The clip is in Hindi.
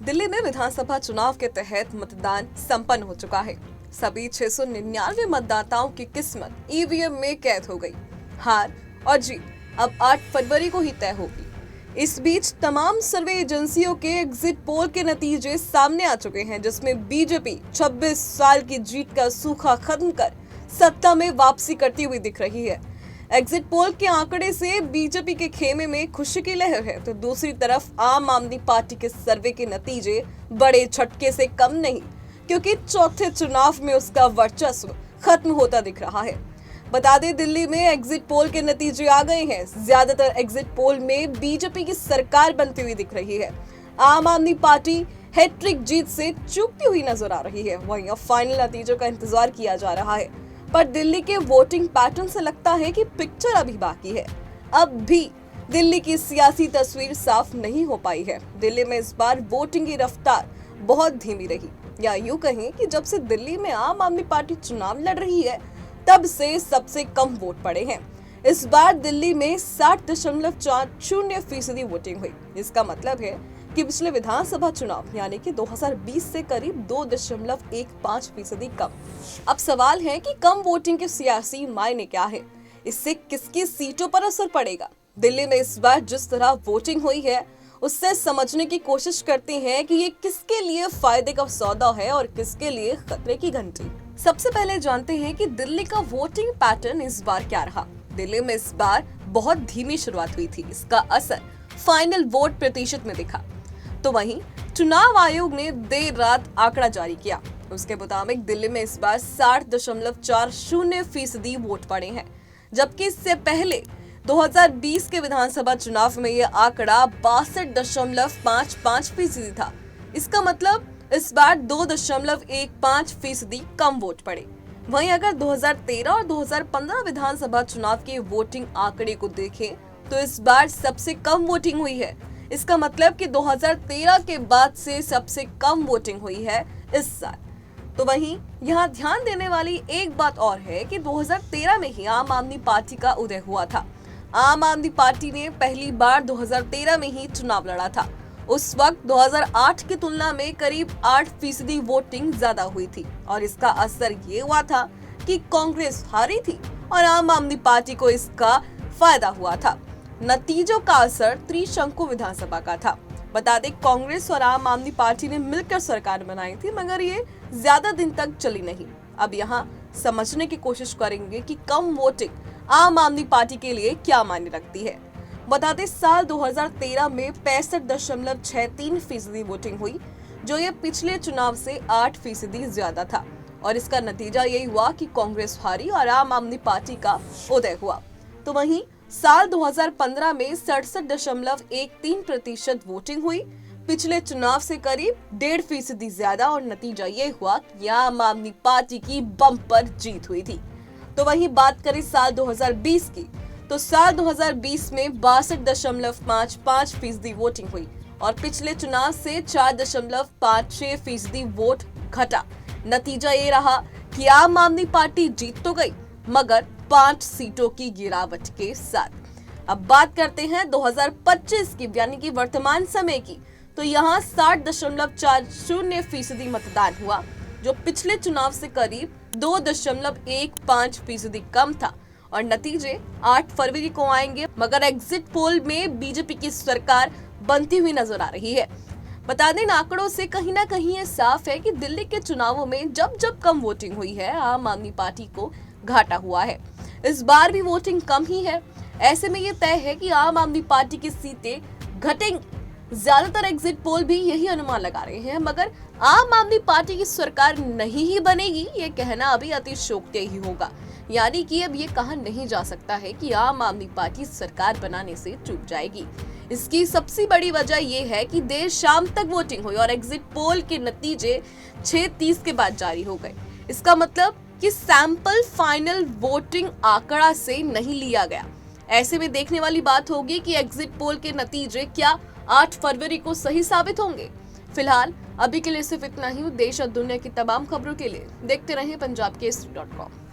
दिल्ली में विधानसभा चुनाव के तहत मतदान संपन्न हो चुका है। सभी 699 मतदाताओं की किस्मत ईवीएम में कैद हो गई। हार और जीत अब 8 फरवरी को ही तय होगी। इस बीच तमाम सर्वे एजेंसियों के एग्जिट पोल के नतीजे सामने आ चुके हैं, जिसमें बीजेपी 26 साल की जीत का सूखा खत्म कर सत्ता में वापसी करती हुई दिख रही है। एग्जिट पोल के आंकड़े से बीजेपी के खेमे में खुशी की लहर है, तो दूसरी तरफ आम आदमी पार्टी के सर्वे के नतीजे बड़े झटके से कम नहीं, क्योंकि चौथे चुनाव में उसका वर्चस्व खत्म होता दिख रहा है। बता दें, दिल्ली में एग्जिट पोल के नतीजे आ गए हैं। ज्यादातर एग्जिट पोल में बीजेपी की सरकार बनती हुई दिख रही है। आम आदमी पार्टी हैट्रिक जीत से चूकती हुई नजर आ रही है। वहीं अब फाइनल नतीजों का इंतजार किया जा रहा है, पर दिल्ली के वोटिंग पैटर्न से लगता है कि पिक्चर अभी बाकी है। अब भी दिल्ली की सियासी तस्वीर साफ नहीं हो पाई है। दिल्ली में इस बार वोटिंग की रफ्तार बहुत धीमी रही, या यूं कहें कि जब से दिल्ली में आम आदमी पार्टी चुनाव लड़ रही है, तब से सबसे कम वोट पड़े हैं। इस बार दिल्ली में 60.40% वोटिंग हुई। इसका मतलब है कि पिछले विधानसभा चुनाव यानी कि 2020 से करीब 2.15% कम। अब सवाल है कि कम वोटिंग के सियासी मायने क्या है, इससे किसकी सीटों पर असर पड़ेगा। दिल्ली में इस बार जिस तरह वोटिंग हुई है, उससे समझने की कोशिश करते हैं कि ये किसके लिए फायदे का सौदा है और किसके लिए खतरे की घंटी। सबसे पहले जानते हैं कि दिल्ली का वोटिंग पैटर्न इस बार क्या रहा। दिल्ली में इस बार बहुत धीमी शुरुआत हुई थी। इसका असर फाइनल वोट प्रतिशत में दिखा। तो वहीं चुनाव आयोग ने देर रात आंकड़ा जारी किया। उसके मुताबिक दिल्ली में इस बार 60.40% वोट पड़े हैं, जबकि इससे पहले 2020 के विधानसभा चुनाव में यह आंकड़ा 62.55% था। इसका मतलब इस बार 2.15% कम वोट पड़े। वहीं अगर 2013 और 2015 विधानसभा चुनाव के वोटिंग आंकड़े को देखें, तो इस बार सबसे कम वोटिंग हुई है। इसका मतलब कि 2013 के बाद से सबसे कम वोटिंग हुई है इस साल। तो वहीं यहाँ ध्यान देने वाली एक बात और है कि 2013 में ही आम आदमी पार्टी का उदय हुआ था। आम आदमी पार्टी ने पहली बार 2013 में ही चुनाव लड़ा था। उस वक्त 2008 की तुलना में करीब 8% वोटिंग ज्यादा हुई थी, और इसका असर ये हुआ था कि कांग्रेस हारी थी और आम आदमी पार्टी को इसका फायदा हुआ था। नतीजों का असर त्रिशंकु विधानसभा का था। बता दें, कांग्रेस और आम आदमी पार्टी ने मिलकर सरकार बनाई थी, मगर ये ज्यादा दिन तक चली नहीं। अब यहाँ समझने की कोशिश करेंगे कि कम वोटिंग आम आदमी पार्टी के लिए क्या मायने रखती है। बता दें, साल 2013 में 65.63% वोटिंग हुई, जो ये पिछले चुनाव से 8% ज्यादा था, और इसका नतीजा यही हुआ कि कांग्रेस हारी और आम आदमी पार्टी का उदय हुआ। तो वहीं साल 2015 में 67.13% वोटिंग हुई, पिछले चुनाव से करीब 1.5% ज्यादा, और नतीजा ये हुआ कि आम आदमी पार्टी की बम्पर जीत हुई थी। तो वहीं बात करें साल 2020 की, तो साल 2020 में 62.55% वोटिंग हुई, और पिछले चुनाव से 4.56% वोट घटा। नतीजा ये रहा कि आम आदमी पार्टी जीत तो गई, मगर 5 सीटों की गिरावट के साथ। अब बात करते हैं 2025 की, यानी कि वर्तमान समय की, तो यहाँ 60.40% मतदान हुआ, जो पिछले चुनाव से करीब 2.15% कम था, और नतीजे 8 फरवरी को आएंगे, मगर एग्जिट पोल में बीजेपी की सरकार बनती हुई नजर आ रही है। बता दें, आंकड़ों से कहीं ना कहीं ये साफ है कि दिल्ली के चुनावों में जब जब कम वोटिंग हुई है, आम आदमी पार्टी को घाटा हुआ है। इस बार भी वोटिंग कम ही है। ऐसे में ये तय है कि आम आदमी पार्टी की सीटें घटेंगी। ज्यादातर एग्जिट पोल भी यही अनुमान लगा रहे हैं, मगर आम आदमी पार्टी की सरकार नहीं ही बनेगी, ये कहना अभी अतिशयोक्ति ही होगा। यानी कि अब ये कहा नहीं जा सकता है कि आम आदमी पार्टी सरकार बनाने से चूक जाएगी। इसकी सबसे बड़ी वजह ये है कि देर शाम तक वोटिंग हुई और एग्जिट पोल के नतीजे 6:30 के बाद जारी हो गए। इसका मतलब कि सैंपल फाइनल वोटिंग आंकड़ा से नहीं लिया गया। ऐसे में देखने वाली बात होगी कि एग्जिट पोल के नतीजे क्या 8 फरवरी को सही साबित होंगे। फिलहाल अभी के लिए सिर्फ इतना ही। देश और दुनिया की तमाम खबरों के लिए देखते रहें पंजाब केसरी.com।